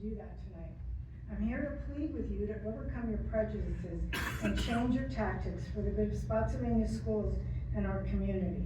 do that tonight. I'm here to plead with you to overcome your prejudices and change your tactics for the good of Spotsylvania schools and our community.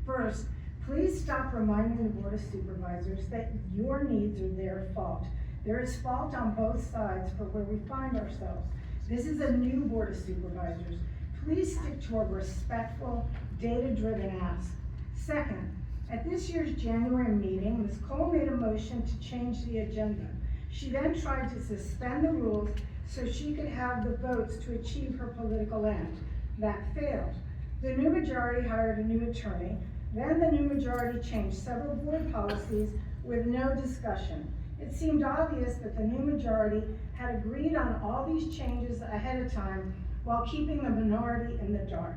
First, please stop reminding the Board of Supervisors that your needs are their fault. There is fault on both sides for where we find ourselves. This is a new Board of Supervisors. Please stick to a respectful, data-driven ask. Second, at this year's January meeting, Ms. Cole made a motion to change the agenda. She then tried to suspend the rules so she could have the votes to achieve her political end. That failed. The new majority hired a new attorney. Then the new majority changed several board policies with no discussion. It seemed obvious that the new majority had agreed on all these changes ahead of time while keeping the minority in the dark.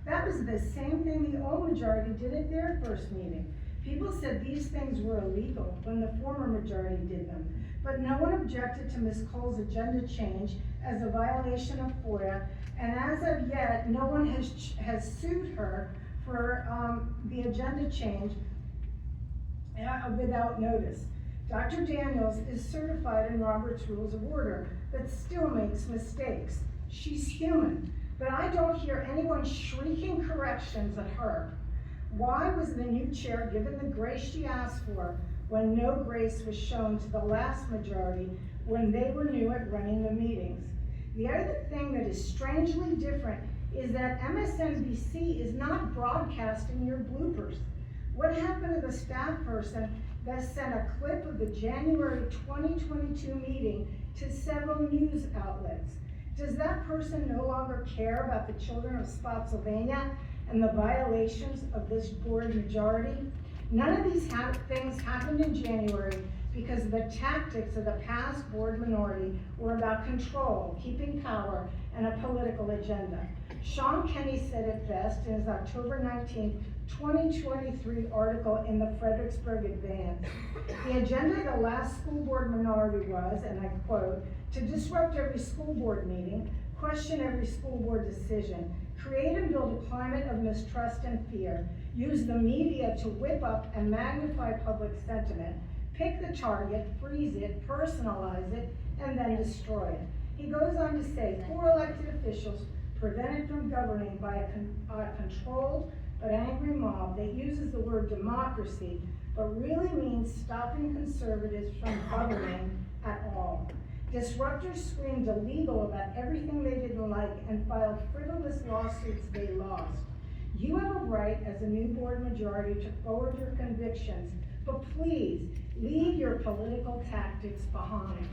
That was the same thing the old majority did at their first meeting. People said these things were illegal when the former majority did them, but no one objected to Ms. Cole's agenda change as a violation of FOIA, and as of yet, no one has sued her for the agenda change without notice. Dr. Daniels is certified in Robert's Rules of Order, but still makes mistakes. She's human, but I don't hear anyone shrieking corrections at her. Why was the new chair given the grace she asked for when no grace was shown to the last majority when they were new at running the meetings? The other thing that is strangely different is that MSNBC is not broadcasting your bloopers. What happened to the staff person that sent a clip of the January 2022 meeting to several news outlets? Does that person no longer care about the children of Spotsylvania and the violations of this board majority? None of these things happened in January because the tactics of the past board minority were about control, keeping power, and a political agenda. Sean Kenny said it best in his October 19, 2023 article in the Fredericksburg Advance. The agenda of the last school board minority was, and I quote, to disrupt every school board meeting, question every school board decision, create and build a climate of mistrust and fear, use the media to whip up and magnify public sentiment, pick the target, freeze it, personalize it, and then destroy it. He goes on to say, 4 elected officials prevented from governing by a controlled but angry mob that uses the word democracy, but really means stopping conservatives from governing at all. Disruptors screamed illegal about everything they didn't like and filed frivolous lawsuits they lost. You have a right as a new board majority to forward your convictions, but please leave your political tactics behind.